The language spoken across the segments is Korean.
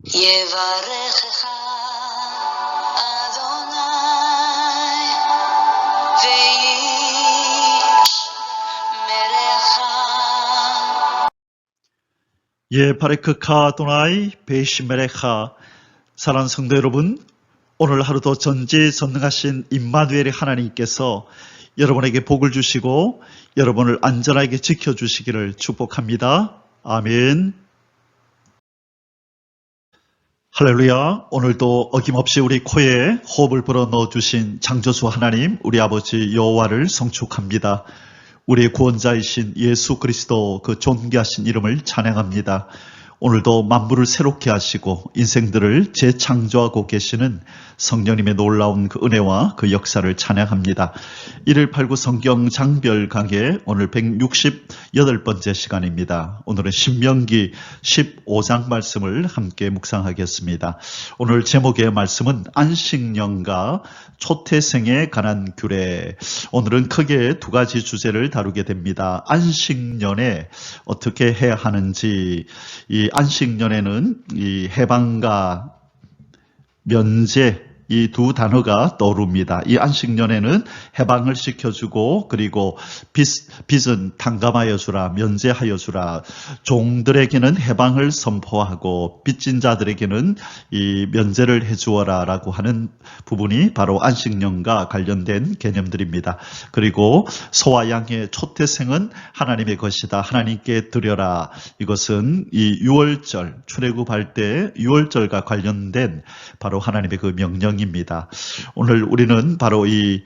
יברכך אדוני וישמרך. 바레크카 아도나이 베이시메레카. 사랑하는 성도 여러분, 오늘 하루도 전지전능하신 임마누엘의 하나님께서 여러분에게 복을 주시고 여러분을 안전하게 지켜주시기를 축복합니다. 아멘. 할렐루야. 오늘도 어김없이 우리 코에 호흡을 불어넣어주신 창조주 하나님, 우리 아버지 여호와를 성축합니다. 우리의 구원자이신 예수 그리스도 그 존귀하신 이름을 찬양합니다. 오늘도 만물을 새롭게 하시고 인생들을 재창조하고 계시는 성령님의 놀라운 그 은혜와 그 역사를 찬양합니다. 1일8구 성경 장별 강해 오늘 168번째 시간입니다. 오늘은 신명기 15장 말씀을 함께 묵상하겠습니다. 오늘 제목의 말씀은 안식년과 초태생에 관한 규례. 오늘은 크게 두 가지 주제를 다루게 됩니다. 안식년에 어떻게 해야 하는지, 이 안식년에는 이 해방과 면제, 이 두 단어가 떠오릅니다. 이 안식년에는 해방을 시켜주고, 그리고 빚은 탕감하여 주라, 면제하여 주라. 종들에게는 해방을 선포하고 빚진 자들에게는 이 면제를 해주어라 라고 하는 부분이 바로 안식년과 관련된 개념들입니다. 그리고 소와 양의 초태생은 하나님의 것이다, 하나님께 드려라. 이것은 이 유월절, 출애굽할 때 유월절과 관련된 바로 하나님의 그 명령입니다. 오늘 우리는 바로 이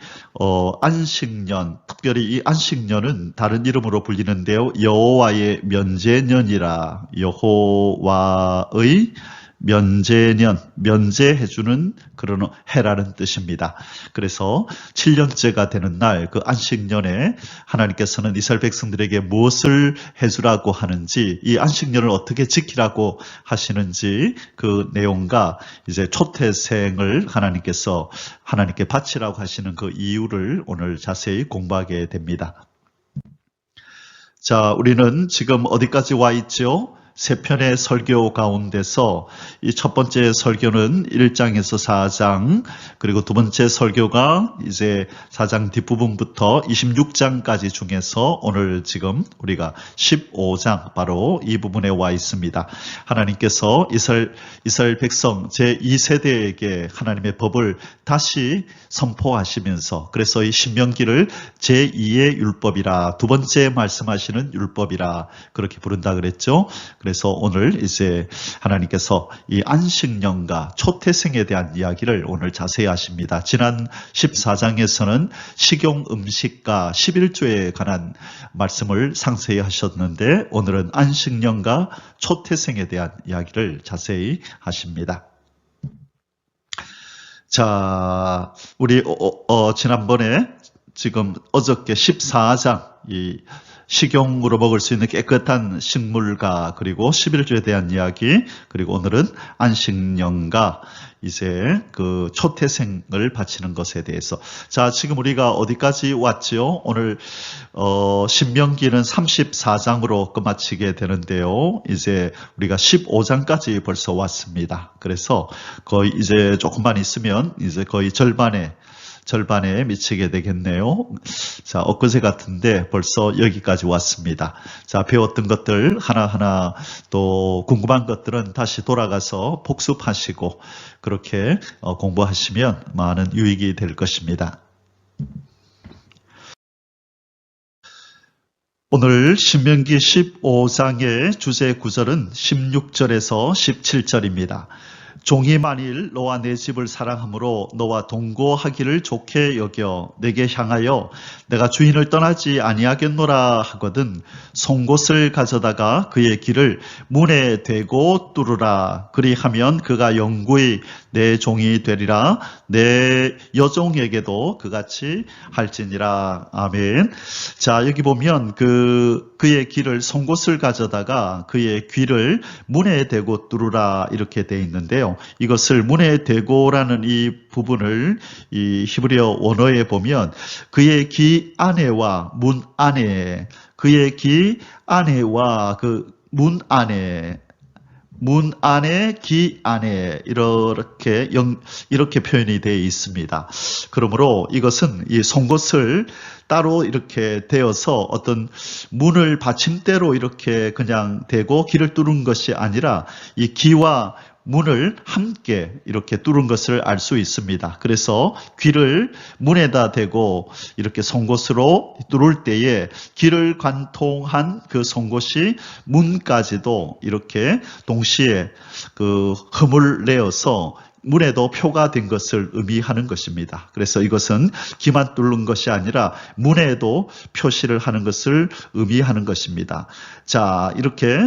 안식년, 특별히 이 안식년은 다른 이름으로 불리는데요, 여호와의 면제년이라. 여호와의 면제년, 면제해주는 그런 해라는 뜻입니다. 그래서 7년째가 되는 날, 그 안식년에 하나님께서는 이스라엘 백성들에게 무엇을 해주라고 하는지, 이 안식년을 어떻게 지키라고 하시는지 그 내용과 이제 초태생을 하나님께서 하나님께 바치라고 하시는 그 이유를 오늘 자세히 공부하게 됩니다. 자, 우리는 지금 어디까지 와 있죠? 세 편의 설교 가운데서 이 첫 번째 설교는 1장에서 4장, 그리고 두 번째 설교가 이제 4장 뒷부분부터 26장까지 중에서 오늘 지금 우리가 15장, 바로 이 부분에 와 있습니다. 하나님께서 이스라엘 백성 제2세대에게 하나님의 법을 다시 선포하시면서, 그래서 이 신명기를 제2의 율법이라, 두 번째 말씀하시는 율법이라 그렇게 부른다 그랬죠. 그래서 오늘 이제 하나님께서 이 안식년과 초태생에 대한 이야기를 오늘 자세히 하십니다. 지난 14장에서는 식용 음식과 11조에 관한 말씀을 상세히 하셨는데, 오늘은 안식년과 초태생에 대한 이야기를 자세히 하십니다. 자, 우리 지난번에 지금 어저께 14장, 이 식용으로 먹을 수 있는 깨끗한 식물과 그리고 11조에 대한 이야기, 그리고 오늘은 안식년과 이제 그 초태생을 바치는 것에 대해서. 자, 지금 우리가 어디까지 왔죠? 오늘 신명기는 34장으로 끝마치게 되는데요, 이제 우리가 15장까지 벌써 왔습니다. 그래서 거의 이제 조금만 있으면 이제 거의 절반에 미치게 되겠네요. 자, 엊그제 같은데 벌써 여기까지 왔습니다. 자, 배웠던 것들 하나하나, 또 궁금한 것들은 다시 돌아가서 복습하시고 그렇게 공부하시면 많은 유익이 될 것입니다. 오늘 신명기 15장의 주제 구절은 16절에서 17절입니다. 종이 만일 너와 내 집을 사랑함으로 너와 동거하기를 좋게 여겨 내게 향하여 내가 주인을 떠나지 아니하겠노라 하거든 송곳을 가져다가 그의 길을 문에 대고 뚫으라. 그리하면 그가 영구히 내 종이 되리라. 내 여종에게도 그같이 할지니라. 아멘. 자, 여기 보면 그의 길을, 송곳을 가져다가 그의 귀를 문에 대고 뚫으라 이렇게 돼 있는데요. 이것을 문에 대고라는 이 부분을 이 히브리어 원어에 보면 그의 귀 안에와 문 안에, 그의 귀 안에와 그 문 안에, 문 안에, 귀 안에 이렇게 표현이 되어 있습니다. 그러므로 이것은 이 송곳을 따로 이렇게 대어서 어떤 문을 받침대로 이렇게 그냥 대고 귀를 뚫은 것이 아니라 이 귀와 문을 함께 이렇게 뚫은 것을 알 수 있습니다. 그래서 귀를 문에다 대고 이렇게 송곳으로 뚫을 때에 귀를 관통한 그 송곳이 문까지도 이렇게 동시에 그 흠을 내어서 문에도 표가 된 것을 의미하는 것입니다. 그래서 이것은 귀만 뚫는 것이 아니라 문에도 표시를 하는 것을 의미하는 것입니다. 자, 이렇게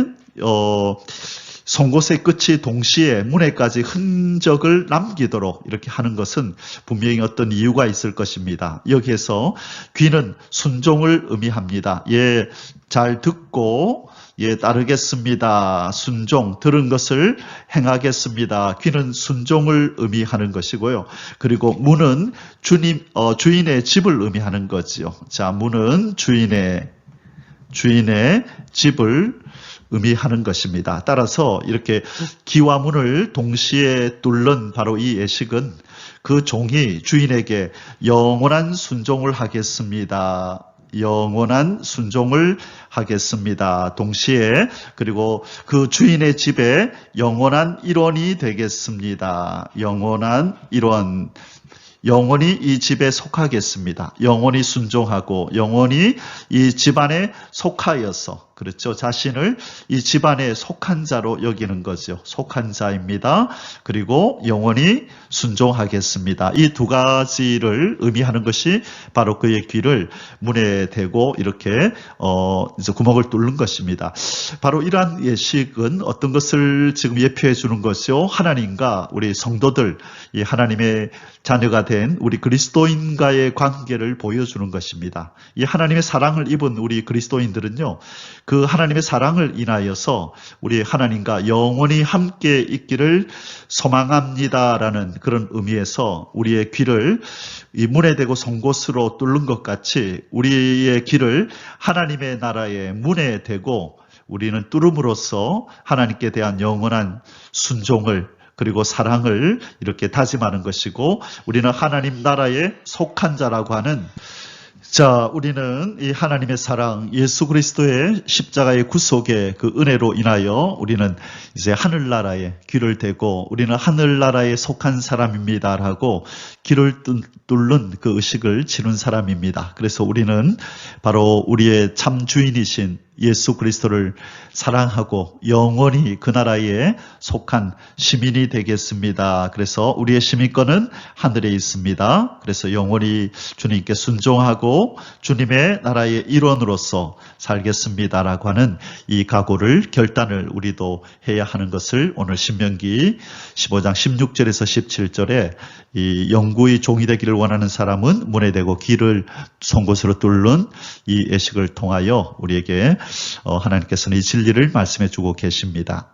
송곳의 끝이 동시에 문에까지 흔적을 남기도록 이렇게 하는 것은 분명히 어떤 이유가 있을 것입니다. 여기에서 귀는 순종을 의미합니다. 예, 잘 듣고 예, 따르겠습니다. 순종, 들은 것을 행하겠습니다. 귀는 순종을 의미하는 것이고요. 그리고 문은 주인의 집을 의미하는 거지요. 자, 문은 주인의 집을 의미하는 것입니다. 따라서 이렇게 귀와 문을 동시에 뚫는 바로 이 예식은 그 종이 주인에게 영원한 순종을 하겠습니다. 영원한 순종을 하겠습니다. 동시에 그리고 그 주인의 집에 영원한 일원이 되겠습니다. 영원한 일원. 영원히 이 집에 속하겠습니다. 영원히 순종하고 영원히 이 집안에 속하여서 그렇죠. 자신을 이 집안에 속한 자로 여기는 거죠. 속한 자입니다. 그리고 영원히 순종하겠습니다. 이 두 가지를 의미하는 것이 바로 그의 귀를 문에 대고 이렇게 이제 구멍을 뚫는 것입니다. 바로 이러한 예식은 어떤 것을 지금 예표해 주는 것이요. 하나님과 우리 성도들, 이 하나님의 자녀가 된 우리 그리스도인과의 관계를 보여주는 것입니다. 이 하나님의 사랑을 입은 우리 그리스도인들은요. 그 하나님의 사랑을 인하여서 우리 하나님과 영원히 함께 있기를 소망합니다라는 그런 의미에서 우리의 귀를 이 문에 대고 송곳으로 뚫는 것 같이 우리의 귀를 하나님의 나라의 문에 대고 우리는 뚫음으로써 하나님께 대한 영원한 순종을 그리고 사랑을 이렇게 다짐하는 것이고 우리는 하나님 나라에 속한 자라고 하는 자, 우리는 이 하나님의 사랑, 예수 그리스도의 십자가의 구속의 그 은혜로 인하여 우리는 이제 하늘나라에 귀를 대고 우리는 하늘나라에 속한 사람입니다라고 귀를 뚫는 그 의식을 지는 사람입니다. 그래서 우리는 바로 우리의 참 주인이신 예수 그리스도를 사랑하고 영원히 그 나라에 속한 시민이 되겠습니다. 그래서 우리의 시민권은 하늘에 있습니다. 그래서 영원히 주님께 순종하고 주님의 나라의 일원으로서 살겠습니다라고 하는 이 각오를 결단을 우리도 해야 하는 것을 오늘 신명기 15장 16절에서 17절에 이 영구의 종이 되기를 원하는 사람은 문에 대고 귀를 송곳으로 뚫는 이 예식을 통하여 우리에게 하나님께서는 이 진리를 말씀해 주고 계십니다.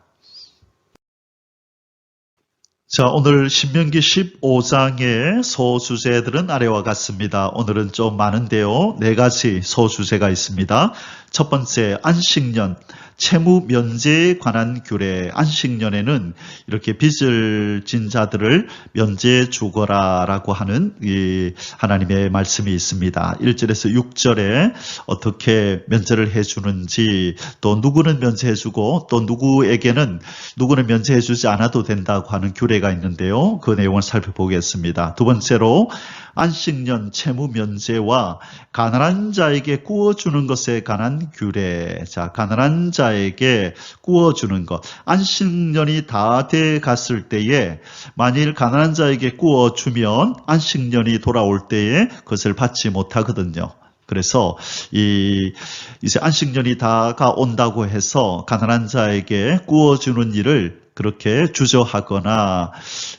자, 오늘 신명기 15장의 소주제들은 아래와 같습니다. 오늘은 좀 많은데요. 4가지 소주제가 있습니다. 첫 번째, 안식년, 채무 면제에 관한 규례. 안식년에는 이렇게 빚을 진 자들을 면제해 주거라라고 하는 이 하나님의 말씀이 있습니다. 1절에서 6절에 어떻게 면제를 해주는지, 또 누구는 면제해주고 또 누구는 면제해주지 않아도 된다고 하는 규례가 있는데요. 그 내용을 살펴보겠습니다. 두 번째로 안식년 채무 면제와 가난한 자에게 구워주는 것에 관한 규례. 자, 가난한 자에게 구워주는 것. 안식년이 다 돼 갔을 때에 만일 가난한 자에게 구워주면 안식년이 돌아올 때에 그것을 받지 못하거든요. 그래서 이제 안식년이 다가온다고 해서 가난한 자에게 구워주는 일을 그렇게 주저하거나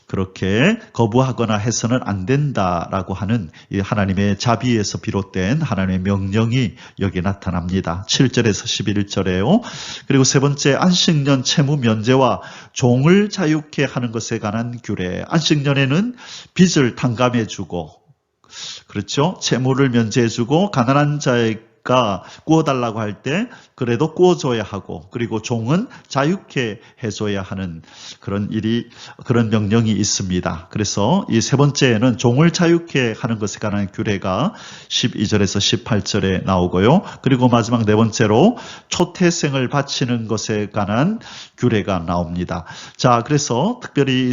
그렇게 거부하거나 해서는 안 된다라고 하는 이 하나님의 자비에서 비롯된 하나님의 명령이 여기 나타납니다. 7절에서 11절에요. 그리고 세 번째, 안식년 채무 면제와 종을 자유케 하는 것에 관한 규례. 안식년에는 빚을 탕감해주고 그렇죠. 채무를 면제해주고 가난한 자의 구워달라고 할 때 그래도 구워줘야 하고, 그리고 종은 자유케 해줘야 하는 그런 명령이 있습니다. 그래서 이 세 번째에는 종을 자유케 하는 것에 관한 규례가 12절에서 18절에 나오고요. 그리고 마지막 네 번째로 초태생을 바치는 것에 관한 규례가 나옵니다. 자, 그래서 특별히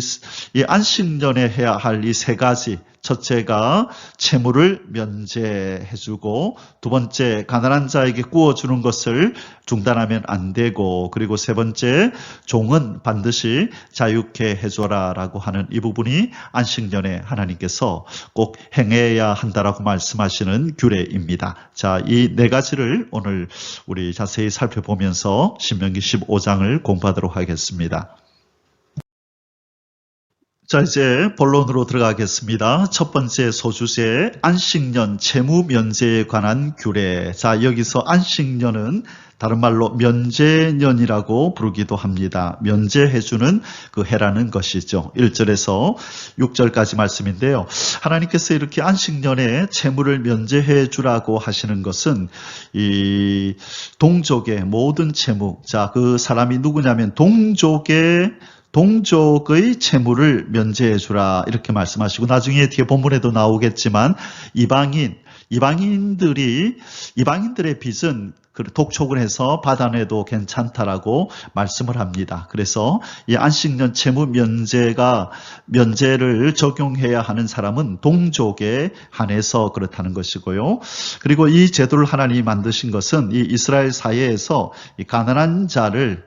이 안식년에 해야 할 이 세 가지, 첫째가 채무를 면제해주고, 두 번째 가난한 자에게 구워주는 것을 중단하면 안 되고, 그리고 세 번째 종은 반드시 자유케 해줘라 라고 하는 이 부분이 안식년에 하나님께서 꼭 행해야 한다라고 말씀하시는 규례입니다. 자, 이 네 가지를 오늘 우리 자세히 살펴보면서 신명기 15장을 공부하도록 하겠습니다. 자, 이제 본론으로 들어가겠습니다. 첫 번째 소주제, 안식년 채무 면제에 관한 규례. 자, 여기서 안식년은 다른 말로 면제년이라고 부르기도 합니다. 면제해주는 그 해라는 것이죠. 1절에서 6절까지 말씀인데요. 하나님께서 이렇게 안식년에 채무를 면제해 주라고 하시는 것은 이 동족의 모든 채무, 자, 그 사람이 누구냐면 동족의 채무를 면제해 주라 이렇게 말씀하시고, 나중에 뒤에 본문에도 나오겠지만 이방인들의 빚은 독촉을 해서 받아내도 괜찮다라고 말씀을 합니다. 그래서 이 안식년 채무 면제를 적용해야 하는 사람은 동족에 한해서 그렇다는 것이고요. 그리고 이 제도를 하나님이 만드신 것은 이 이스라엘 사회에서 이 가난한 자를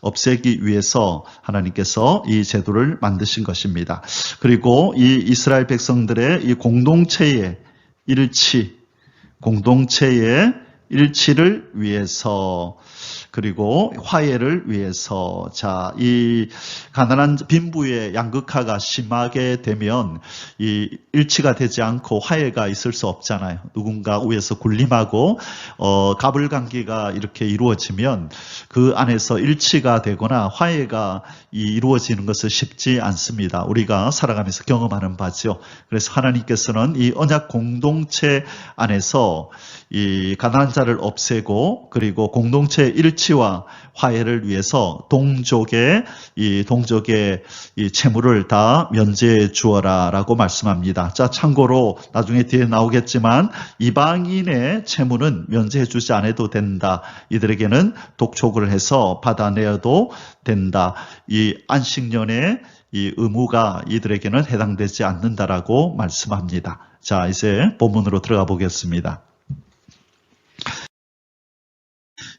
없애기 위해서 하나님께서 이 제도를 만드신 것입니다. 그리고 이 이스라엘 백성들의 이 공동체의 일치를 위해서, 그리고 화해를 위해서, 자, 이 가난한 빈부의 양극화가 심하게 되면 이 일치가 되지 않고 화해가 있을 수 없잖아요. 누군가 위에서 군림하고 가불관계가 이렇게 이루어지면 그 안에서 일치가 되거나 화해가 이루어지는 것은 쉽지 않습니다. 우리가 살아가면서 경험하는 바죠. 그래서 하나님께서는 이 언약 공동체 안에서 이 가난한 자를 없애고, 그리고 공동체의 일치와 화해를 위해서 동족의 이 채무를 다 면제해 주어라라고 말씀합니다. 자, 참고로 나중에 뒤에 나오겠지만 이방인의 채무는 면제해 주지 않아도 된다. 이들에게는 독촉을 해서 받아내어도 된다. 이 안식년의 이 의무가 이들에게는 해당되지 않는다라고 말씀합니다. 자, 이제 본문으로 들어가 보겠습니다.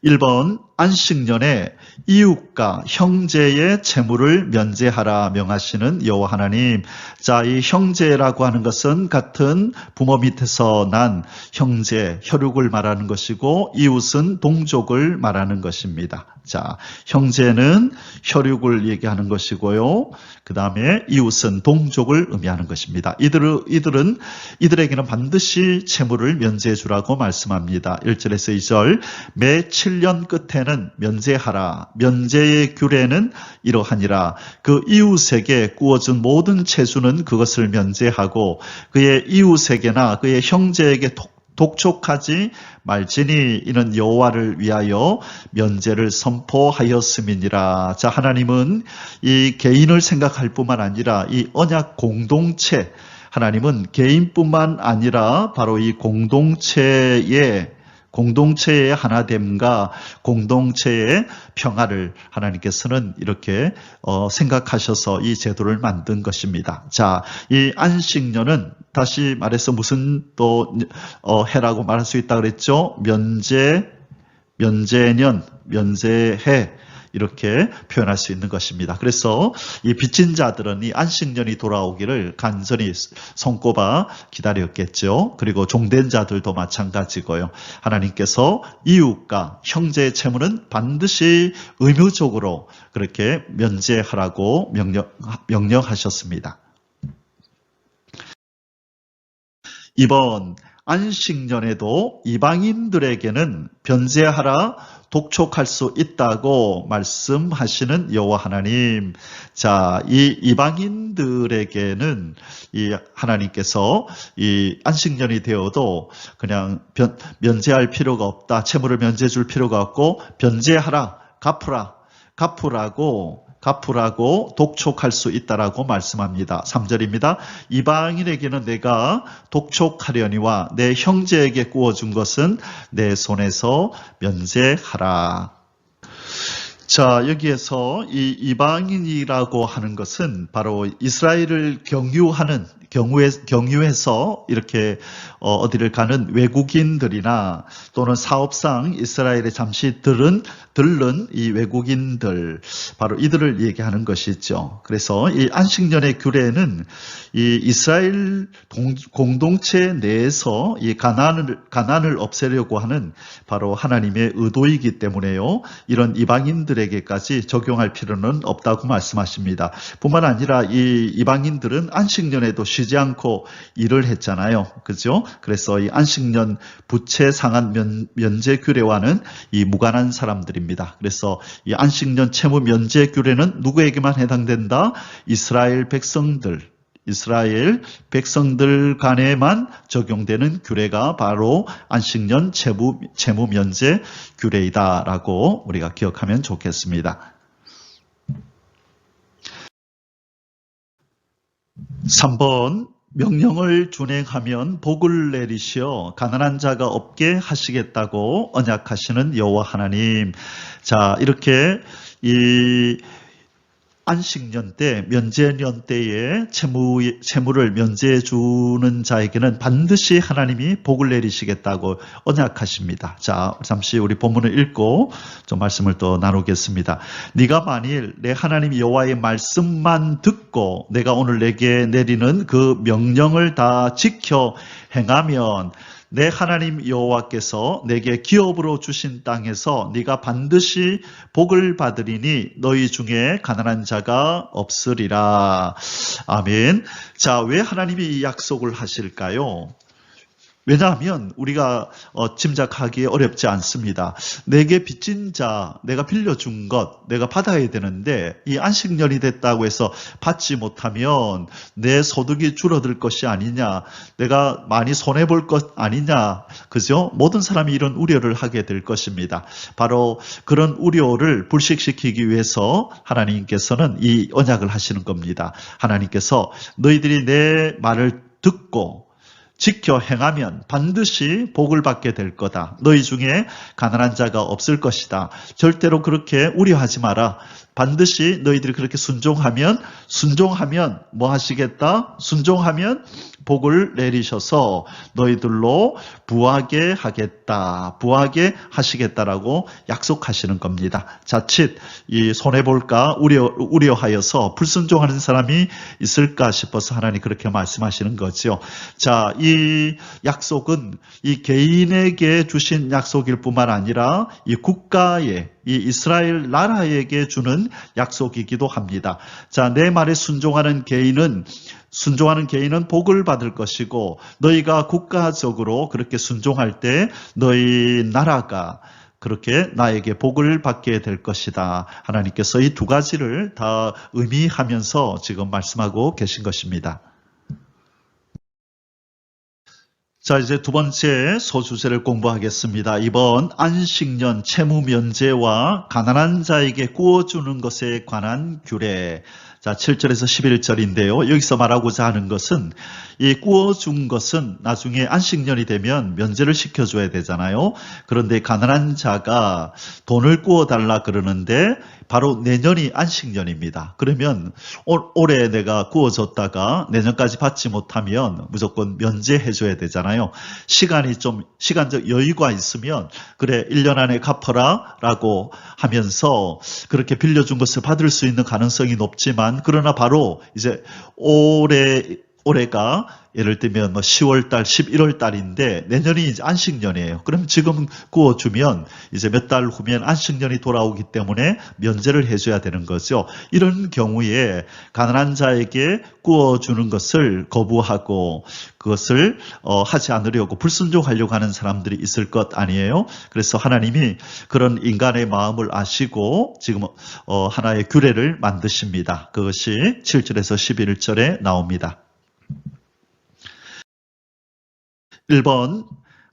1번, 안식년에 이웃과 형제의 채무를 면제하라 명하시는 여호와 하나님. 자, 이 형제라고 하는 것은 같은 부모 밑에서 난 형제, 혈육을 말하는 것이고, 이웃은 동족을 말하는 것입니다. 자, 형제는 혈육을 얘기하는 것이고요. 그 다음에 이웃은 동족을 의미하는 것입니다. 이들에게는 반드시 채무를 면제해 주라고 말씀합니다. 1절에서 2절, 매 7년 끝에는 면제하라. 면제의 규례는 이러하니라. 그 이웃에게 구워준 모든 채수는 그것을 면제하고 그의 이웃에게나 그의 형제에게 독촉하지 말지니 이는 여호와를 위하여 면제를 선포하였음이니라. 자, 하나님은 이 개인을 생각할 뿐만 아니라 이 언약 공동체, 하나님은 개인뿐만 아니라 바로 이 공동체의 하나됨과 공동체의 평화를 하나님께서는 이렇게 생각하셔서 이 제도를 만든 것입니다. 자, 이 안식년은 다시 말해서 무슨 또 해라고 말할 수 있다 그랬죠? 면제년, 면제해, 이렇게 표현할 수 있는 것입니다. 그래서 이 빚진 자들은 이 안식년이 돌아오기를 간절히 손꼽아 기다렸겠죠. 그리고 종된 자들도 마찬가지고요. 하나님께서 이웃과 형제의 채무는 반드시 의무적으로 그렇게 면제하라고 명령하셨습니다. 2번, 안식년에도 이방인들에게는 변제하라, 독촉할 수 있다고 말씀하시는 여호와 하나님. 자, 이 이방인들에게는 이 하나님께서 이 안식년이 되어도 그냥 면제할 필요가 없다. 채무를 면제해 줄 필요가 없고 변제하라, 갚으라고 독촉할 수 있다라고 말씀합니다. 3절입니다. 이방인에게는 내가 독촉하려니와 내 형제에게 구워준 것은 내 손에서 면제하라. 자, 여기에서 이 이방인이라고 하는 것은 바로 이스라엘을 경유해서 이렇게 어디를 가는 외국인들이나 또는 사업상 이스라엘에 잠시 들른 이 외국인들, 바로 이들을 얘기하는 것이죠. 그래서 이 안식년의 규례는 이 이스라엘 공동체 내에서 이 가난을 없애려고 하는 바로 하나님의 의도이기 때문에요. 이런 이방인들에게까지 적용할 필요는 없다고 말씀하십니다. 뿐만 아니라 이 이방인들은 안식년에도 쉬지 않고 일을 했잖아요. 그죠? 그래서 이 안식년 부채 상한 면제 규례와는 이 무관한 사람들입니다. 그래서 이 안식년 채무 면제 규례는 누구에게만 해당된다? 이스라엘 백성들 간에만 적용되는 규례가 바로 안식년 채무 면제 규례이다라고 우리가 기억하면 좋겠습니다. 3번, 명령을 준행하면 복을 내리시어 가난한 자가 없게 하시겠다고 언약하시는 여호와 하나님. 자, 이렇게 이 안식년 때, 면제년 때에 채무를 면제해 주는 자에게는 반드시 하나님이 복을 내리시겠다고 언약하십니다. 자, 잠시 우리 본문을 읽고 좀 말씀을 또 나누겠습니다. 네가 만일 내 하나님 여호와의 말씀만 듣고 내가 오늘 내게 내리는 그 명령을 다 지켜 행하면 내 하나님 여호와께서 내게 기업으로 주신 땅에서 네가 반드시 복을 받으리니 너희 중에 가난한 자가 없으리라. 아멘. 자, 왜 하나님이 이 약속을 하실까요? 왜냐하면 우리가 짐작하기 어렵지 않습니다. 내게 빚진 자, 내가 빌려준 것, 내가 받아야 되는데 이 안식년이 됐다고 해서 받지 못하면 내 소득이 줄어들 것이 아니냐, 내가 많이 손해볼 것 아니냐, 그죠? 모든 사람이 이런 우려를 하게 될 것입니다. 바로 그런 우려를 불식시키기 위해서 하나님께서는 이 언약을 하시는 겁니다. 하나님께서 너희들이 내 말을 듣고 지켜 행하면 반드시 복을 받게 될 거다. 너희 중에 가난한 자가 없을 것이다. 절대로 그렇게 우려하지 마라. 반드시 너희들이 그렇게 순종하면 뭐 하시겠다? 순종하면 복을 내리셔서 너희들로 부하게 하겠다. 부하게 하시겠다라고 약속하시는 겁니다. 자칫 이 손해볼까 우려하여서 불순종하는 사람이 있을까 싶어서 하나님 그렇게 말씀하시는 거죠. 자, 이 약속은 이 개인에게 주신 약속일 뿐만 아니라 이 국가에, 이 이스라엘 나라에게 주는 약속이기도 합니다. 자, 내 말에 순종하는 개인은 복을 받을 것이고 너희가 국가적으로 그렇게 순종할 때 너희 나라가 그렇게 나에게 복을 받게 될 것이다. 하나님께서 이 두 가지를 다 의미하면서 지금 말씀하고 계신 것입니다. 자, 이제 두 번째 소주제를 공부하겠습니다. 이번 안식년 채무 면제와 가난한 자에게 구워주는 것에 관한 규례. 자, 7절에서 11절인데요. 여기서 말하고자 하는 것은 이 구워준 것은 나중에 안식년이 되면 면제를 시켜줘야 되잖아요. 그런데 가난한 자가 돈을 구워달라 그러는데 바로 내년이 안식년입니다. 그러면 올해 내가 구워줬다가 내년까지 받지 못하면 무조건 면제해줘야 되잖아요. 시간적 여유가 있으면 그래 1년 안에 갚아라 라고 하면서 그렇게 빌려준 것을 받을 수 있는 가능성이 높지만 그러나 바로 이제 올해 올해가 예를 들면 10월달, 11월달인데 내년이 이제 안식년이에요. 그럼 지금 구워주면 이제 몇 달 후면 안식년이 돌아오기 때문에 면제를 해줘야 되는 거죠. 이런 경우에 가난한 자에게 구워주는 것을 거부하고 그것을 하지 않으려고 불순종하려고 하는 사람들이 있을 것 아니에요. 그래서 하나님이 그런 인간의 마음을 아시고 지금 하나의 규례를 만드십니다. 그것이 7절에서 11절에 나옵니다. 1번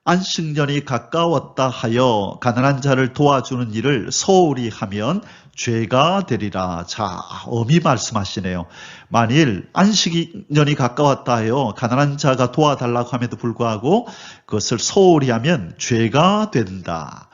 안식년이 가까웠다 하여 가난한 자를 도와주는 일을 소홀히 하면 죄가 되리라. 자, 엄히 말씀하시네요. 만일 안식년이 가까웠다 하여 가난한 자가 도와달라고 함에도 불구하고 그것을 소홀히 하면 죄가 된다.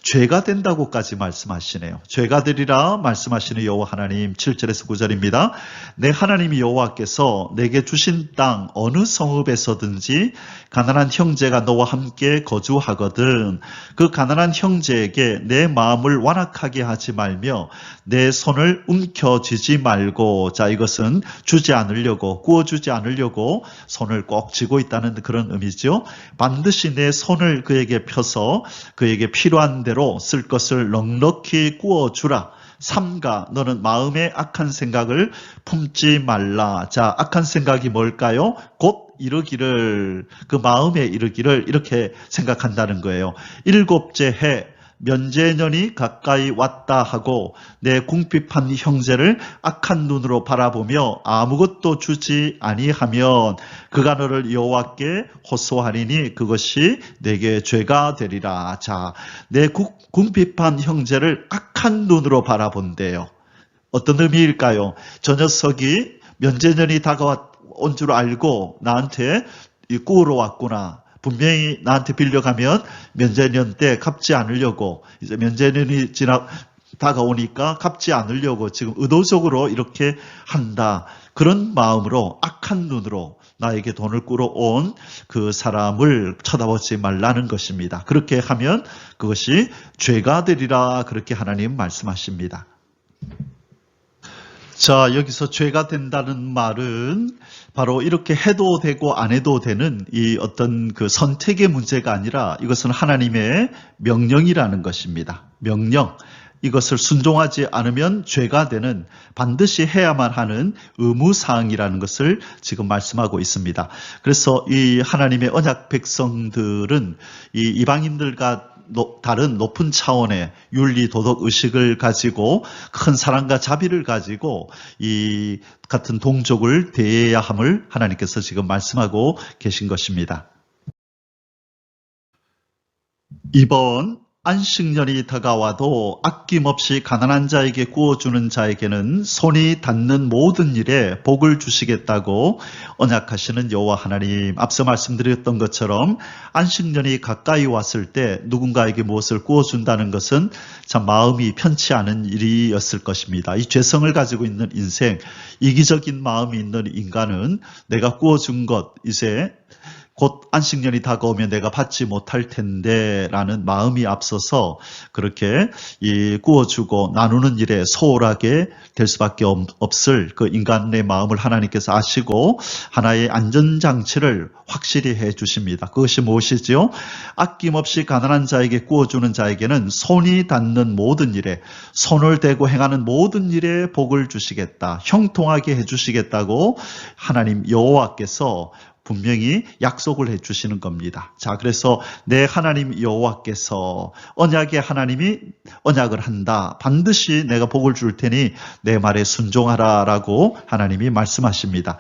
죄가 된다고까지 말씀하시네요. 죄가 되리라 말씀하시는 여호와 하나님 7절에서 9절입니다. 내 하나님 여호와께서 내게 주신 땅 어느 성읍에서든지 가난한 형제가 너와 함께 거주하거든 그 가난한 형제에게 내 마음을 완악하게 하지 말며 내 손을 움켜쥐지 말고, 자, 이것은 주지 않으려고, 구워주지 않으려고 손을 꼭 쥐고 있다는 그런 의미죠. 반드시 내 손을 그에게 펴서 그에게 필요한 대로 쓸 것을 넉넉히 구워주라. 삼가 너는 마음에 악한 생각을 품지 말라. 자, 악한 생각이 뭘까요? 곧 이르기를, 그 마음에 이르기를 이렇게 생각한다는 거예요. 일곱째 해 면제년이 가까이 왔다 하고 내 궁핍한 형제를 악한 눈으로 바라보며 아무것도 주지 아니하면 그가 너를 여호와께 호소하리니 그것이 내게 죄가 되리라. 자, 내 궁핍한 형제를 악한 눈으로 바라본대요. 어떤 의미일까요? 저 녀석이 면제년이 다가온 줄 알고 나한테 구우러 왔구나. 분명히 나한테 빌려가면 면제년 때 갚지 않으려고, 이제 면제년이 다가오니까 갚지 않으려고 지금 의도적으로 이렇게 한다. 그런 마음으로 악한 눈으로 나에게 돈을 꾸러온 그 사람을 쳐다보지 말라는 것입니다. 그렇게 하면 그것이 죄가 되리라. 그렇게 하나님 말씀하십니다. 자, 여기서 죄가 된다는 말은 바로 이렇게 해도 되고 안 해도 되는 이 어떤 그 선택의 문제가 아니라 이것은 하나님의 명령이라는 것입니다. 명령. 이것을 순종하지 않으면 죄가 되는, 반드시 해야만 하는 의무사항이라는 것을 지금 말씀하고 있습니다. 그래서 이 하나님의 언약 백성들은 이 이방인들과 다른 높은 차원의 윤리, 도덕, 의식을 가지고 큰 사랑과 자비를 가지고 이 같은 동족을 대해야 함을 하나님께서 지금 말씀하고 계신 것입니다. 2번 안식년이 다가와도 아낌없이 가난한 자에게 구워주는 자에게는 손이 닿는 모든 일에 복을 주시겠다고 언약하시는 여호와 하나님. 앞서 말씀드렸던 것처럼 안식년이 가까이 왔을 때 누군가에게 무엇을 구워준다는 것은 참 마음이 편치 않은 일이었을 것입니다. 이 죄성을 가지고 있는 인생, 이기적인 마음이 있는 인간은 내가 구워준 것 이제 곧 안식년이 다가오면 내가 받지 못할 텐데 라는 마음이 앞서서 그렇게 구워주고 나누는 일에 소홀하게 될 수밖에 없을 그 인간의 마음을 하나님께서 아시고 하나의 안전장치를 확실히 해 주십니다. 그것이 무엇이지요? 아낌없이 가난한 자에게 구워주는 자에게는 손이 닿는 모든 일에, 손을 대고 행하는 모든 일에 복을 주시겠다, 형통하게 해 주시겠다고 하나님 여호와께서 분명히 약속을 해주시는 겁니다. 자, 그래서 내 하나님 여호와께서, 언약의 하나님이 언약을 한다. 반드시 내가 복을 줄 테니 내 말에 순종하라 라고 하나님이 말씀하십니다.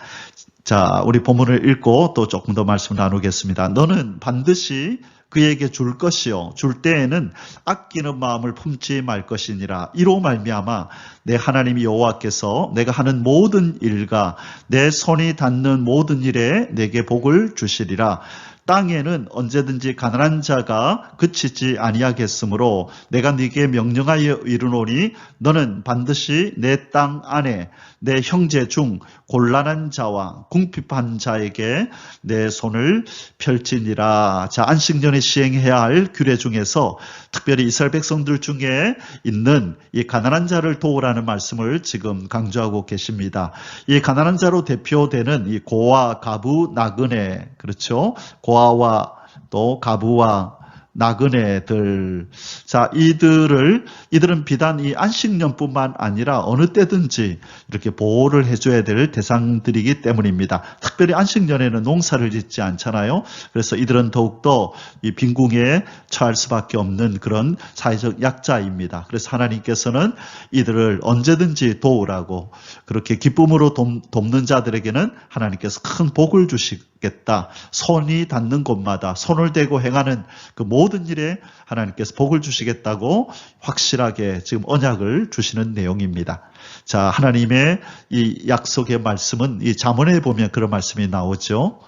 자, 우리 본문을 읽고 또 조금 더 말씀 나누겠습니다. 너는 반드시 그에게 줄 것이요 줄 때에는 아끼는 마음을 품지 말 것이니라. 이로 말미암아 내 하나님 여호와께서 내가 하는 모든 일과 내 손이 닿는 모든 일에 내게 복을 주시리라. 땅에는 언제든지 가난한 자가 그치지 아니하겠으므로 내가 네게 명령하여 이르노니 너는 반드시 내 땅 안에 내 형제 중 곤란한 자와 궁핍한 자에게 내 손을 펼치니라. 자, 안식년에 시행해야 할 규례 중에서 특별히 이스라엘 백성들 중에 있는 이 가난한 자를 도우라는 말씀을 지금 강조하고 계십니다. 이 가난한 자로 대표되는 이 고아, 가부, 나그네, 그렇죠? 고아와 또 가부와 나그네들. 자, 이들은 비단 이 안식년뿐만 아니라 어느 때든지 이렇게 보호를 해줘야 될 대상들이기 때문입니다. 특별히 안식년에는 농사를 짓지 않잖아요. 그래서 이들은 더욱더 이 빈궁에 처할 수밖에 없는 그런 사회적 약자입니다. 그래서 하나님께서는 이들을 언제든지 도우라고 그렇게 기쁨으로 돕는 자들에게는 하나님께서 큰 복을 주시겠다. 손이 닿는 곳마다 손을 대고 행하는 그 모든 일에 하나님께서 복을 주시겠다고 확실하게 지금 언약을 주시는 내용입니다. 자, 하나님의 이 약속의 말씀은 이 잠언에 보면 그런 말씀이 나오죠.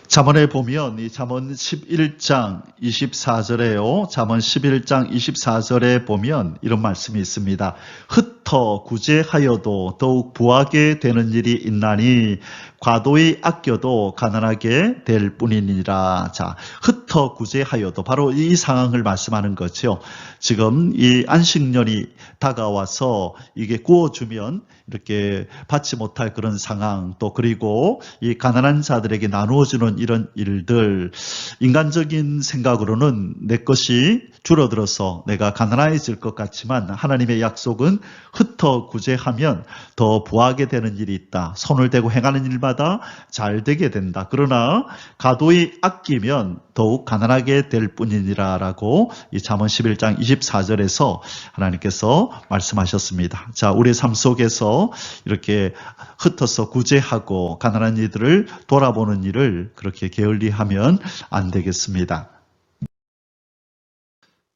잠언에 보면 이 잠언 11장 24절에요. 잠언 11장 24절에 보면 이런 말씀이 있습니다. 흩어 구제하여도 더욱 부하게 되는 일이 있나니 과도히 아껴도 가난하게 될 뿐이니라. 자, 흩어 구제하여도 바로 이 상황을 말씀하는 거죠. 지금 이 안식년이 다가와서 이게 구워주면 이렇게 받지 못할 그런 상황, 또 그리고 이 가난한 자들에게 나누어주는 이런 일들, 인간적인 생각으로는 내 것이 줄어들어서 내가 가난해질 것 같지만 하나님의 약속은 흩어 구제하면 더 부하게 되는 일이 있다. 손을 대고 행하는 일마다 잘 되게 된다. 그러나 과도히 아끼면 더욱 가난하게 될 뿐이니라 라고 이 잠언 11장 24절에서 하나님께서 말씀하셨습니다. 자, 우리의 삶 속에서 이렇게 흩어서 구제하고 가난한 이들을 돌아보는 일을 그렇게 게을리하면 안 되겠습니다.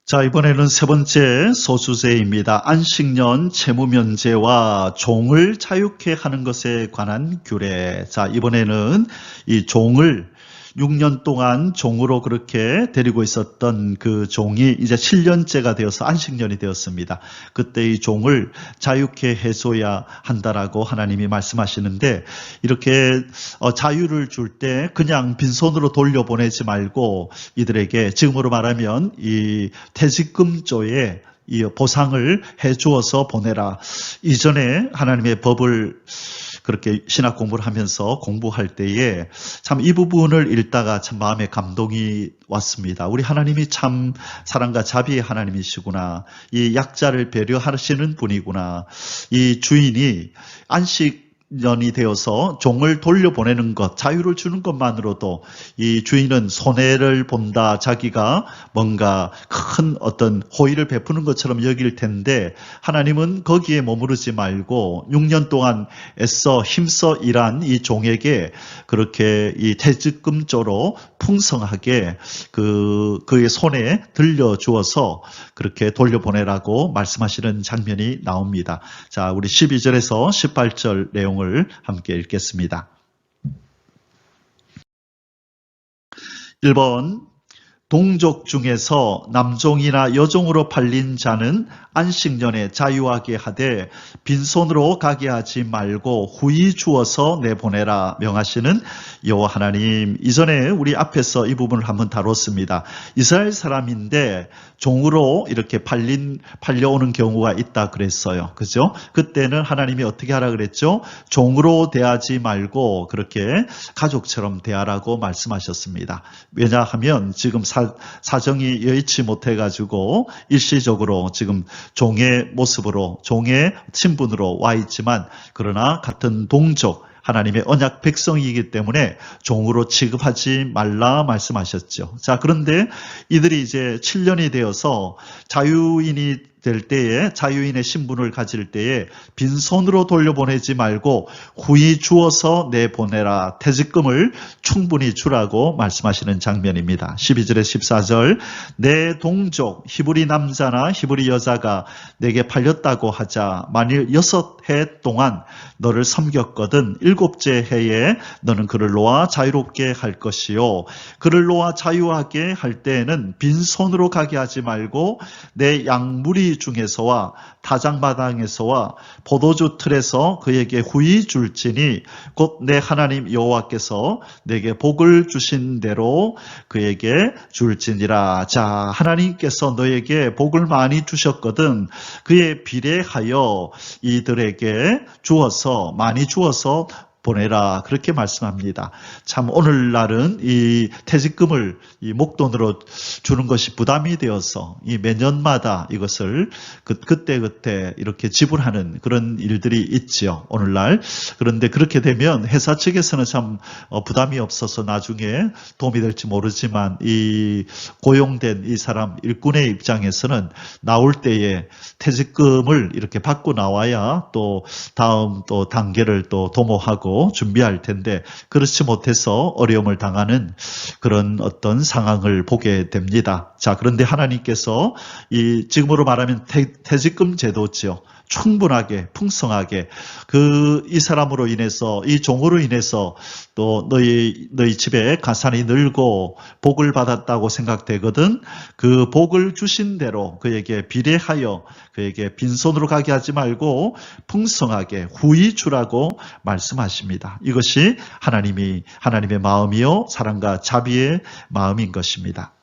자, 이번에는 세 번째 소수제입니다. 안식년 채무면제와 종을 자유케 하는 것에 관한 규례. 자, 이번에는 이 종을 6년 동안 종으로 그렇게 데리고 있었던 그 종이 이제 7년째가 되어서 안식년이 되었습니다. 그때 이 종을 자유케 해줘야 한다라고 하나님이 말씀하시는데, 이렇게 자유를 줄 때 그냥 빈손으로 돌려보내지 말고 이들에게 지금으로 말하면 이 퇴직금조에 이 보상을 해 주어서 보내라. 이전에 하나님의 법을 그렇게 신학 공부를 하면서 공부할 때에 참 이 부분을 읽다가 참 마음에 감동이 왔습니다. 우리 하나님이 참 사랑과 자비의 하나님이시구나. 이 약자를 배려하시는 분이구나. 이 주인이 안식년이 되어서 종을 돌려보내는 것, 자유를 주는 것만으로도 이 주인은 손해를 본다, 자기가 뭔가 큰 어떤 호의를 베푸는 것처럼 여길 텐데, 하나님은 거기에 머무르지 말고 6년 동안 애써 힘써 일한 이 종에게 그렇게 이 퇴직금조로 풍성하게 그의 손에 들려주어서 그렇게 돌려보내라고 말씀하시는 장면이 나옵니다. 자, 우리 12절에서 18절 내용을 함께 읽겠습니다. 1번, 동족 중에서 남종이나 여종으로 팔린 자는 안식년에 자유하게 하되 빈손으로 가게 하지 말고 후히 주어서 내보내라 명하시는 여호와 하나님. 이전에 우리 앞에서 이 부분을 한번 다뤘습니다. 이스라엘 사람인데 종으로 이렇게 팔려오는 경우가 있다 그랬어요. 그죠? 그때는 하나님이 어떻게 하라 그랬죠? 종으로 대하지 말고 그렇게 가족처럼 대하라고 말씀하셨습니다. 왜냐하면 지금 사정이 여의치 못해가지고 일시적으로 지금 종의 모습으로, 종의 신분으로 와 있지만, 그러나 같은 동족, 하나님의 언약 백성이기 때문에 종으로 취급하지 말라 말씀하셨죠. 자, 그런데 이들이 이제 7년이 되어서 자유인이 될 때에 자유인의 신분을 가질 때에 빈손으로 돌려보내지 말고 후히 주어서 내보내라. 퇴직금을 충분히 주라고 말씀하시는 장면입니다. 12절에 14절 내 동족 히브리 남자나 히브리 여자가 내게 팔렸다고 하자 만일 6해 동안 너를 섬겼거든 7째 해에 너는 그를 놓아 자유롭게 할 것이요 그를 놓아 자유하게 할 때에는 빈손으로 가게 하지 말고 내 양무리 중에서와 타작마당에서와 포도주 틀에서 그에게 후히 줄지니 곧 내 하나님 여호와께서 내게 복을 주신 대로 그에게 줄지니라. 자, 하나님께서 너에게 복을 많이 주셨거든 그에 비례하여 이들에게 주어서 많이 주어서 보내라. 그렇게 말씀합니다. 참 오늘날은 이 퇴직금을 이 목돈으로 주는 것이 부담이 되어서 이 매년마다 이것을 그때 이렇게 지불하는 그런 일들이 있지요. 오늘날. 그런데 그렇게 되면 회사 측에서는 참 부담이 없어서 나중에 도움이 될지 모르지만 이 고용된 이 사람 일꾼의 입장에서는 나올 때에 퇴직금을 이렇게 받고 나와야 또 다음 또 단계를 또 도모하고 준비할 텐데 그렇지 못해서 어려움을 당하는 그런 어떤 상황을 보게 됩니다. 자, 그런데 하나님께서 이 지금으로 말하면 퇴직금 제도지요. 충분하게 풍성하게 이 사람으로 인해서 이 종으로 인해서 또 너희 집에 가산이 늘고 복을 받았다고 생각되거든. 그 복을 주신 대로 그에게 비례하여 그에게 빈손으로 가게 하지 말고 풍성하게 후히 주라고 말씀하십니다. 이것이 하나님의 마음이요 사랑과 자비의 마음인 것입니다.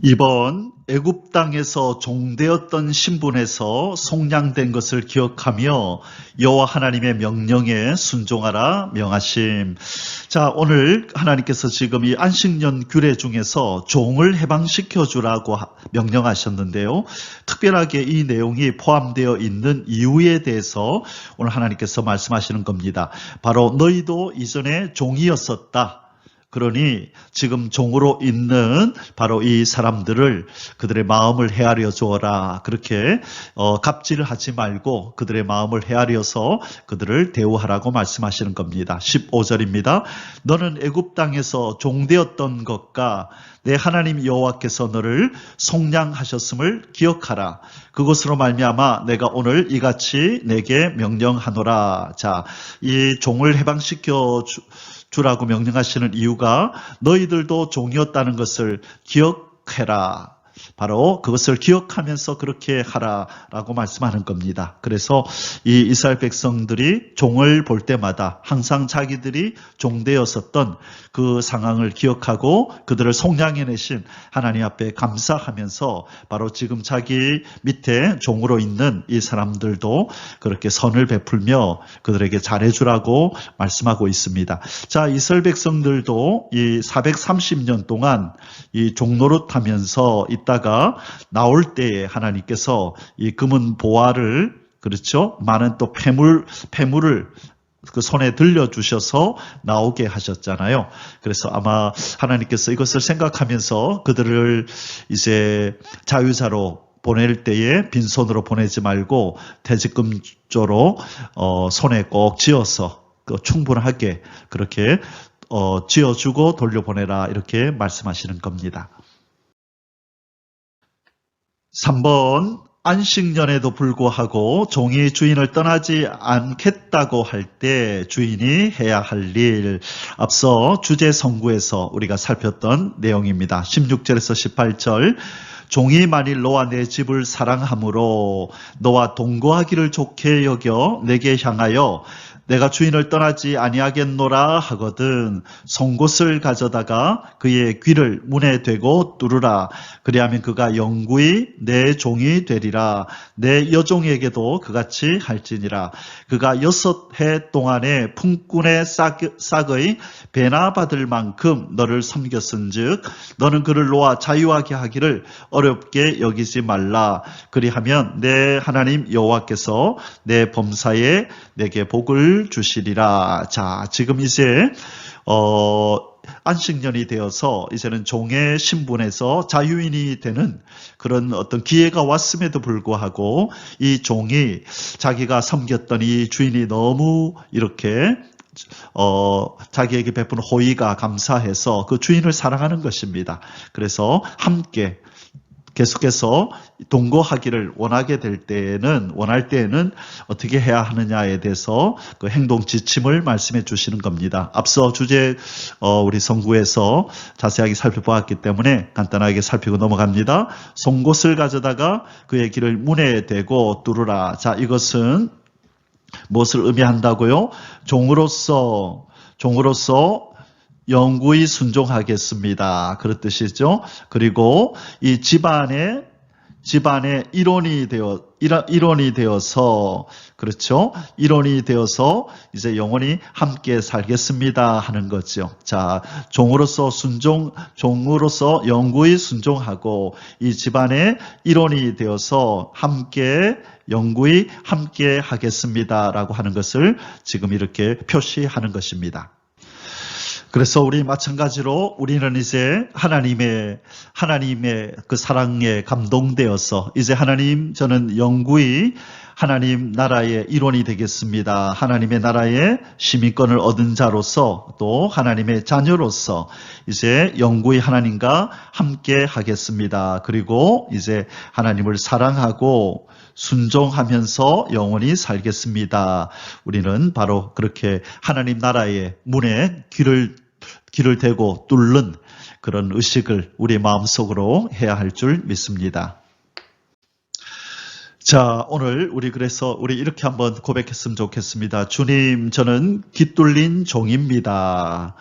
이번 애굽 땅에서 종되었던 신분에서 속량된 것을 기억하며 여호와 하나님의 명령에 순종하라 명하심. 자, 오늘 하나님께서 지금 이 안식년 규례 중에서 종을 해방시켜 주라고 명령하셨는데요. 특별하게 이 내용이 포함되어 있는 이유에 대해서 오늘 하나님께서 말씀하시는 겁니다. 바로 너희도 이전에 종이었었다. 그러니 지금 종으로 있는 바로 이 사람들을 그들의 마음을 헤아려 주어라. 그렇게 갑질하지 말고 그들의 마음을 헤아려서 그들을 대우하라고 말씀하시는 겁니다. 15절입니다. 너는 애굽 땅에서 종되었던 것과 내 하나님 여호와께서 너를 속량하셨음을 기억하라. 그것으로 말미암아 내가 오늘 이같이 내게 명령하노라. 자, 이 종을 해방시켜 주라고 명령하시는 이유가 너희들도 종이었다는 것을 기억해라. 바로 그것을 기억하면서 그렇게 하라라고 말씀하는 겁니다. 그래서 이 이스라엘 백성들이 종을 볼 때마다 항상 자기들이 종되었었던 그 상황을 기억하고 그들을 속량해내신 하나님 앞에 감사하면서 바로 지금 자기 밑에 종으로 있는 이 사람들도 그렇게 선을 베풀며 그들에게 잘해주라고 말씀하고 있습니다. 자, 이스라엘 백성들도 이 430년 동안 이 종노릇하면서 있다가 나올 때에 하나님께서 이 금은 보화를 그렇죠? 많은 또 폐물을 그 손에 들려주셔서 나오게 하셨잖아요. 그래서 아마 하나님께서 이것을 생각하면서 그들을 이제 자유자로 보낼 때에 빈손으로 보내지 말고 퇴직금조로 손에 꼭 쥐어서 충분하게 그렇게 쥐어주고 돌려보내라 이렇게 말씀하시는 겁니다. 3번 안식년에도 불구하고 종이 주인을 떠나지 않겠다고 할 때 주인이 해야 할 일, 앞서 주제 성구에서 우리가 살폈던 내용입니다. 16절에서 18절 종이 만일 너와 내 집을 사랑함으로 너와 동거하기를 좋게 여겨 내게 향하여 내가 주인을 떠나지 아니하겠노라 하거든 송곳을 가져다가 그의 귀를 문에 대고 뚫으라. 그리하면 그가 영구히 내 종이 되리라. 내 여종에게도 그같이 할지니라. 그가 6해 동안에 품꾼의 싹의 배나 받을 만큼 너를 섬겼은즉 너는 그를 놓아 자유하게 하기를 어렵게 여기지 말라. 그리하면 내 하나님 여호와께서 내 범사에 내게 복을 주시리라. 자, 지금 이제 안식년이 되어서 이제는 종의 신분에서 자유인이 되는 그런 어떤 기회가 왔음에도 불구하고 이 종이 자기가 섬겼던 이 주인이 너무 이렇게 자기에게 베푼 호의가 감사해서 그 주인을 사랑하는 것입니다. 그래서 함께 계속해서 동거하기를 원할 때에는 어떻게 해야 하느냐에 대해서 그 행동 지침을 말씀해 주시는 겁니다. 앞서 주제 우리 성구에서 자세하게 살펴보았기 때문에 간단하게 살피고 넘어갑니다. 송곳을 가져다가 그의 길을 문에 대고 뚫으라. 자, 이것은 무엇을 의미한다고요? 종으로서 영구히 순종하겠습니다. 그런 뜻이죠. 그리고 이 집안의 일원이 되어서, 그렇죠? 일원이 되어서 이제 영원히 함께 살겠습니다 하는 거죠. 자, 종으로서 영구히 순종하고 이 집안의 일원이 되어서 영구히 함께 하겠습니다라고 하는 것을 지금 이렇게 표시하는 것입니다. 그래서 마찬가지로 우리는 이제 하나님의 그 사랑에 감동되어서 이제 하나님, 저는 영구히 하나님 나라의 일원이 되겠습니다. 하나님의 나라의 시민권을 얻은 자로서 또 하나님의 자녀로서 이제 영구히 하나님과 함께 하겠습니다. 그리고 이제 하나님을 사랑하고 순종하면서 영원히 살겠습니다. 우리는 바로 그렇게 하나님 나라의 문에 귀를 대고 뚫는 그런 의식을 우리 마음속으로 해야 할 줄 믿습니다. 자, 오늘 그래서 이렇게 한번 고백했으면 좋겠습니다. 주님, 저는 귀 뚫린 종입니다.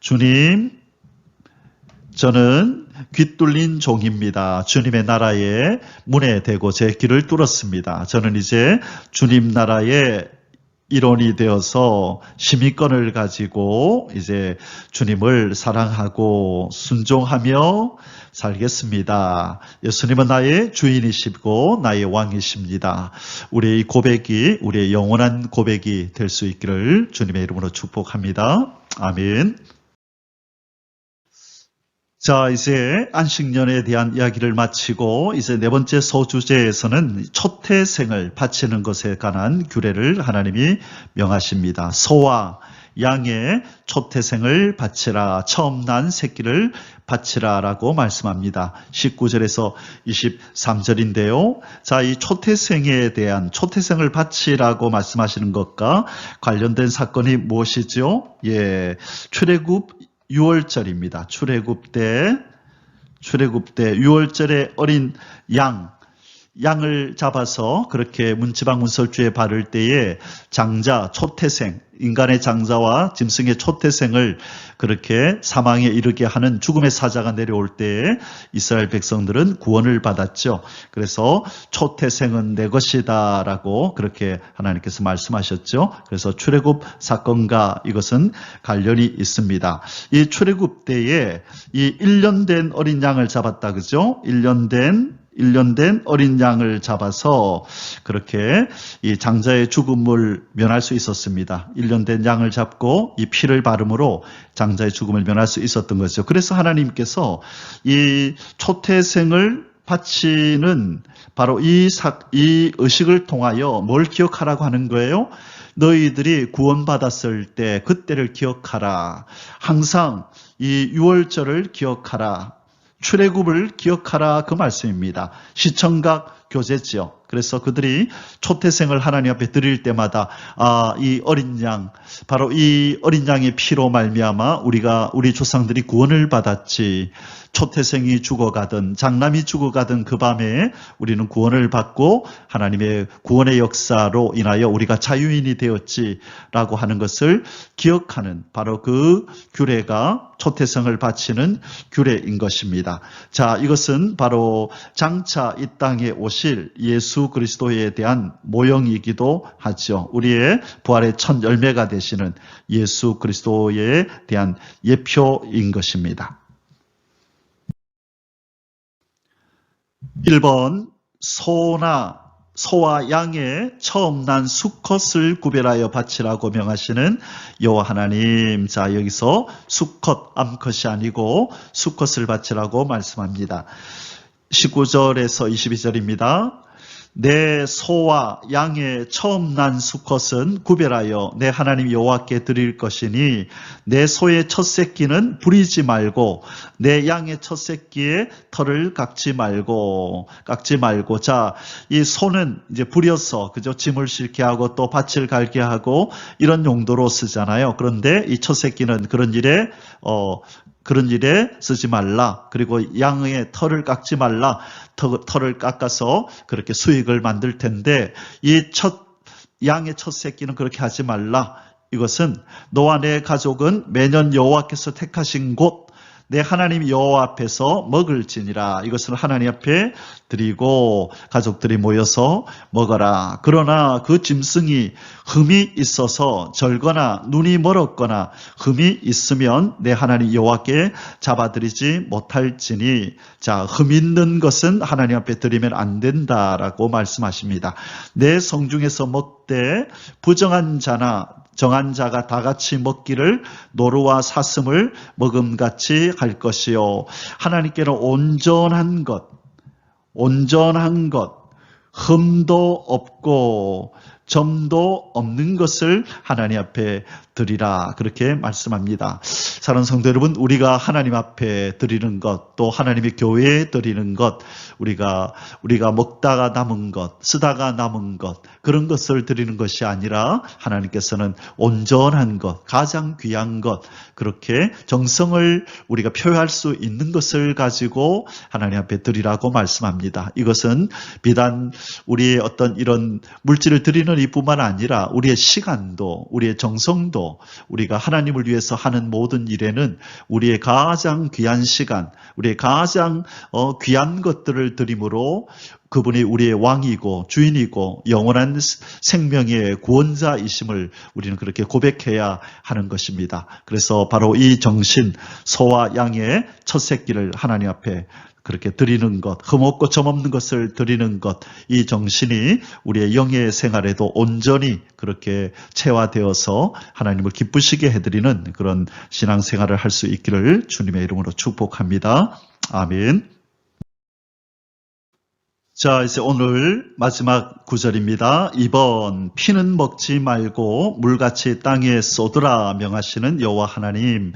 주님, 저는 귀 뚫린 종입니다. 주님의 나라의 문에 대고 제 귀를 뚫었습니다. 저는 이제 주님 나라의 일원이 되어서 시민권을 가지고 이제 주님을 사랑하고 순종하며 살겠습니다. 예수님은 나의 주인이시고 나의 왕이십니다. 우리의 고백이 우리의 영원한 고백이 될 수 있기를 주님의 이름으로 축복합니다. 아멘. 자, 이제 안식년에 대한 이야기를 마치고 이제 네 번째 소주제에서는 초태생을 바치는 것에 관한 규례를 하나님이 명하십니다. 소와 양의 초태생을 바치라, 처음 난 새끼를 바치라라고 말씀합니다. 19절에서 23절인데요. 자, 이 초태생에 대한 초태생을 바치라고 말씀하시는 것과 관련된 사건이 무엇이죠? 예, 출애굽 6월절입니다. 출애굽 때 6월절에 어린 양을 잡아서 그렇게 문지방 문설주에 바를 때에 장자, 초태생, 인간의 장자와 짐승의 초태생을 그렇게 사망에 이르게 하는 죽음의 사자가 내려올 때에 이스라엘 백성들은 구원을 받았죠. 그래서 초태생은 내 것이다 라고 그렇게 하나님께서 말씀하셨죠. 그래서 출애굽 사건과 이것은 관련이 있습니다. 이 출애굽 때에 이 1년 된 어린 양을 잡았다, 그죠? 1년 된 어린 양을 잡아서 그렇게 이 장자의 죽음을 면할 수 있었습니다. 1년 된 양을 잡고 이 피를 바름으로 장자의 죽음을 면할 수 있었던 거죠. 그래서 하나님께서 이 초태생을 바치는 바로 이 의식을 통하여 뭘 기억하라고 하는 거예요? 너희들이 구원받았을 때 그때를 기억하라. 항상 이 유월절을 기억하라. 출애굽을 기억하라, 그 말씀입니다. 시청각 교제지요. 그래서 그들이 초태생을 하나님 앞에 드릴 때마다 이 어린 양, 바로 이 어린 양의 피로 말미암아 우리 조상들이 구원을 받았지. 초태생이 죽어가든 장남이 죽어가든 그 밤에 우리는 구원을 받고 하나님의 구원의 역사로 인하여 우리가 자유인이 되었지라고 하는 것을 기억하는 바로 그 규례가 초태생을 바치는 규례인 것입니다. 자, 이것은 바로 장차 이 땅에 오실 예수 그리스도에 대한 모형이기도 하죠. 우리의 부활의 첫 열매가 되시는 예수 그리스도에 대한 예표인 것입니다. 1번, 소나 소와 양의 처음 난 수컷을 구별하여 바치라고 명하시는 여호와 하나님. 자, 여기서 수컷, 암컷이 아니고 수컷을 바치라고 말씀합니다. 19절에서 22절입니다. 내 소와 양의 처음 난 수컷은 구별하여 내 하나님 여호와께 드릴 것이니 내 소의 첫 새끼는 부리지 말고 내 양의 첫 새끼의 털을 깎지 말고. 자, 이 소는 이제 부려서 그죠? 짐을 싣게 하고 또 밭을 갈게 하고 이런 용도로 쓰잖아요. 그런데 이 첫 새끼는 그런 일에 쓰지 말라. 그리고 양의 털을 깎지 말라. 털을 깎아서 그렇게 수익을 만들 텐데 양의 첫 새끼는 그렇게 하지 말라. 이것은 너와 내 가족은 매년 여호와께서 택하신 곳 내 하나님 여호와 앞에서 먹을지니라. 이것을 하나님 앞에 드리고 가족들이 모여서 먹어라. 그러나 그 짐승이 흠이 있어서 절거나 눈이 멀었거나 흠이 있으면 내 하나님 여호와께 잡아드리지 못할지니. 자, 흠 있는 것은 하나님 앞에 드리면 안 된다라고 말씀하십니다. 내 성중에서 먹되 부정한 자나 정한 자가 다 같이 먹기를 노루와 사슴을 먹음같이 할 것이요. 하나님께는 온전한 것, 흠도 없고 점도 없는 것을 하나님 앞에 드리라. 그렇게 말씀합니다. 사랑하는 성도 여러분, 우리가 하나님 앞에 드리는 것, 또 하나님의 교회에 드리는 것, 우리가 먹다가 남은 것, 쓰다가 남은 것, 그런 것을 드리는 것이 아니라 하나님께서는 온전한 것, 가장 귀한 것, 그렇게 정성을 우리가 표현할 수 있는 것을 가지고 하나님 앞에 드리라고 말씀합니다. 이것은 비단 우리의 어떤 이런 물질을 드리는 이뿐만 아니라 우리의 시간도, 우리의 정성도, 우리가 하나님을 위해서 하는 모든 일에는 우리의 가장 귀한 시간, 우리의 가장 귀한 것들을 드림으로 그분이 우리의 왕이고 주인이고 영원한 생명의 구원자이심을 우리는 그렇게 고백해야 하는 것입니다. 그래서 바로 이 정신, 소와 양의 첫 새끼를 하나님 앞에 그렇게 드리는 것, 흠없고 점없는 것을 드리는 것, 이 정신이 우리의 영의 생활에도 온전히 그렇게 체화되어서 하나님을 기쁘시게 해드리는 그런 신앙생활을 할 수 있기를 주님의 이름으로 축복합니다. 아멘. 자, 이제 오늘 마지막 구절입니다. 2번, 피는 먹지 말고 물같이 땅에 쏟으라 명하시는 여호와 하나님.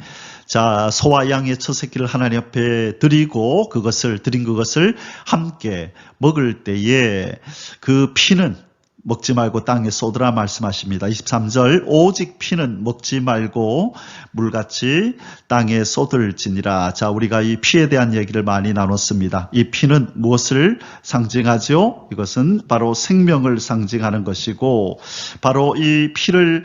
자, 소와 양의 첫 새끼를 하나님 앞에 드린 그것을 함께 먹을 때에 그 피는 먹지 말고 땅에 쏟으라 말씀하십니다. 23절, 오직 피는 먹지 말고 물같이 땅에 쏟을지니라. 자, 우리가 이 피에 대한 얘기를 많이 나눴습니다. 이 피는 무엇을 상징하죠? 이것은 바로 생명을 상징하는 것이고, 바로 이 피는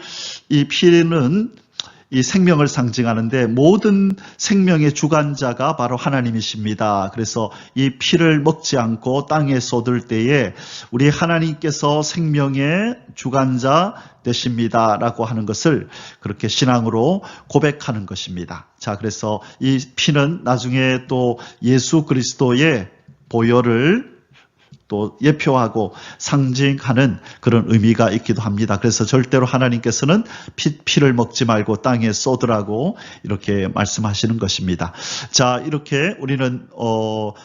이 생명을 상징하는데 모든 생명의 주관자가 바로 하나님이십니다. 그래서 이 피를 먹지 않고 땅에 쏟을 때에 우리 하나님께서 생명의 주관자 되십니다라고 하는 것을 그렇게 신앙으로 고백하는 것입니다. 자, 그래서 이 피는 나중에 또 예수 그리스도의 보혈을 또 예표하고 상징하는 그런 의미가 있기도 합니다. 그래서 절대로 하나님께서는 피를 먹지 말고 땅에 쏟으라고 이렇게 말씀하시는 것입니다. 자, 이렇게 우리는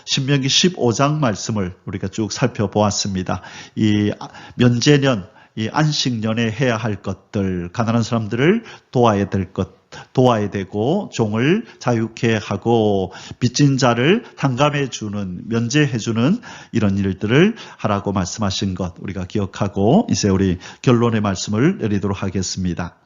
신명기 15장 말씀을 우리가 쭉 살펴보았습니다. 이 면제년, 이 안식년에 해야 할 것들, 가난한 사람들을 도와야 될 것, 도와야 되고 종을 자유케 하고 빚진 자를 탕감해 주는, 면제해 주는 이런 일들을 하라고 말씀하신 것 우리가 기억하고 이제 우리 결론의 말씀을 내리도록 하겠습니다.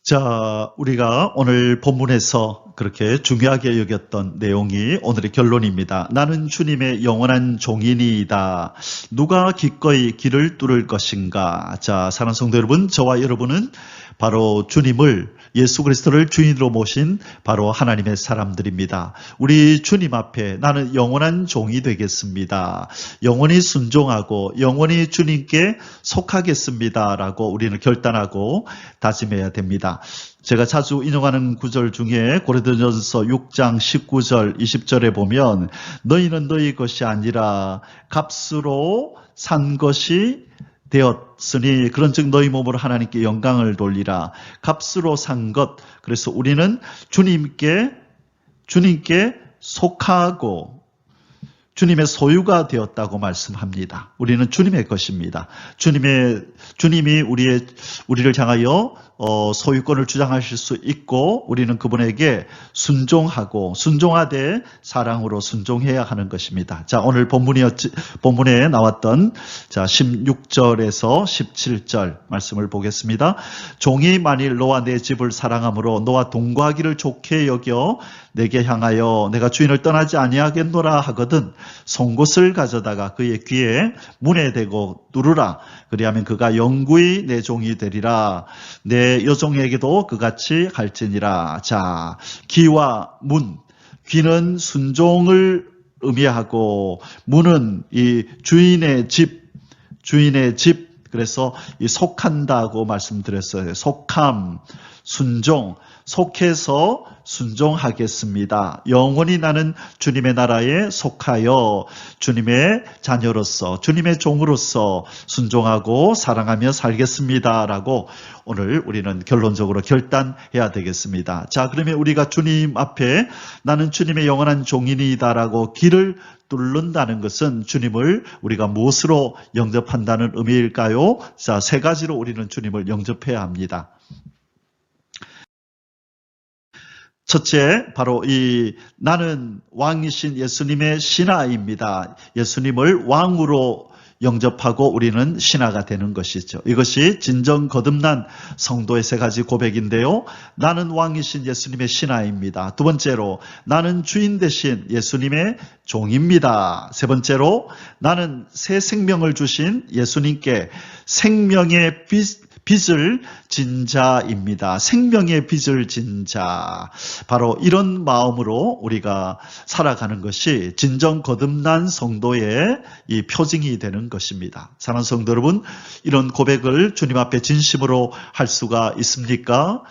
자, 우리가 오늘 본문에서 그렇게 중요하게 여겼던 내용이 오늘의 결론입니다. 나는 주님의 영원한 종이니이다. 누가 기꺼이 길을 뚫을 것인가? 자, 사랑하는 성도 여러분, 저와 여러분은 바로 주님을 예수 그리스도를 주인으로 모신 바로 하나님의 사람들입니다. 우리 주님 앞에 나는 영원한 종이 되겠습니다. 영원히 순종하고 영원히 주님께 속하겠습니다라고 우리는 결단하고 다짐해야 됩니다. 제가 자주 인용하는 구절 중에 고린도전서 6장 19절 20절에 보면 너희는 너희 것이 아니라 값으로 산 것이 되었으니 그런즉 너희 몸으로 하나님께 영광을 돌리라. 값으로 산 것. 그래서 우리는 주님께 속하고 주님의 소유가 되었다고 말씀합니다. 우리는 주님의 것입니다. 주님이 우리를 향하여 소유권을 주장하실 수 있고 우리는 그분에게 순종하되 사랑으로 순종해야 하는 것입니다. 자, 오늘 본문에 나왔던 자 16절에서 17절 말씀을 보겠습니다. 종이 만일 너와 내 집을 사랑함으로 너와 동거하기를 좋게 여겨 내게 향하여 내가 주인을 떠나지 아니하겠노라 하거든 송곳을 가져다가 그의 귀에 문에 대고 누르라. 그리하면 그가 영구히 내 종이 되리라. 내 여종에게도 그같이 할지니라. 자, 귀와 문. 귀는 순종을 의미하고 문은 이 주인의 집. 그래서 이 속한다고 말씀드렸어요. 속함, 순종. 속해서 순종하겠습니다. 영원히 나는 주님의 나라에 속하여 주님의 자녀로서 주님의 종으로서 순종하고 사랑하며 살겠습니다. 라고 오늘 우리는 결론적으로 결단해야 되겠습니다. 자, 그러면 우리가 주님 앞에 나는 주님의 영원한 종이니이다 라고 길을 뚫는다는 것은 주님을 우리가 무엇으로 영접한다는 의미일까요? 자, 세 가지로 우리는 주님을 영접해야 합니다. 첫째, 바로 나는 왕이신 예수님의 신하입니다. 예수님을 왕으로 영접하고 우리는 신하가 되는 것이죠. 이것이 진정 거듭난 성도의 세 가지 고백인데요. 나는 왕이신 예수님의 신하입니다. 두 번째로, 나는 주인 되신 예수님의 종입니다. 세 번째로, 나는 새 생명을 주신 예수님께 생명의 빚을 진 자입니다. 생명의 빚을 진 자. 바로 이런 마음으로 우리가 살아가는 것이 진정 거듭난 성도의 이 표징이 되는 것입니다. 사랑하는 성도 여러분, 이런 고백을 주님 앞에 진심으로 할 수가 있습니까?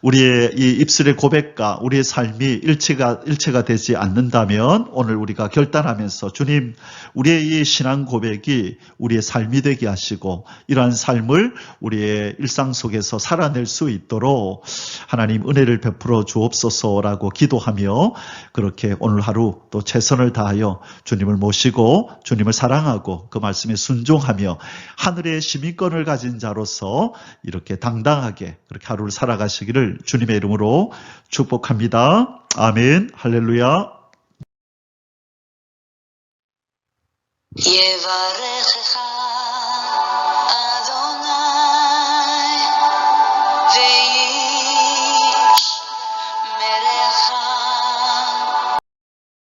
우리의 이 입술의 고백과 우리의 삶이 일체가 되지 않는다면 오늘 우리가 결단하면서 주님, 우리의 이 신앙 고백이 우리의 삶이 되게 하시고 이러한 삶을 우리의 일상 속에서 살아낼 수 있도록 하나님 은혜를 베풀어 주옵소서라고 기도하며 그렇게 오늘 하루 또 최선을 다하여 주님을 모시고 주님을 사랑하고 그 말씀에 순종하며 하늘의 시민권을 가진 자로서 이렇게 당당하게 그렇게 하루를 살아가시기를 주님의 이름으로 축복합니다. 아멘. 할렐루야. Adonaï,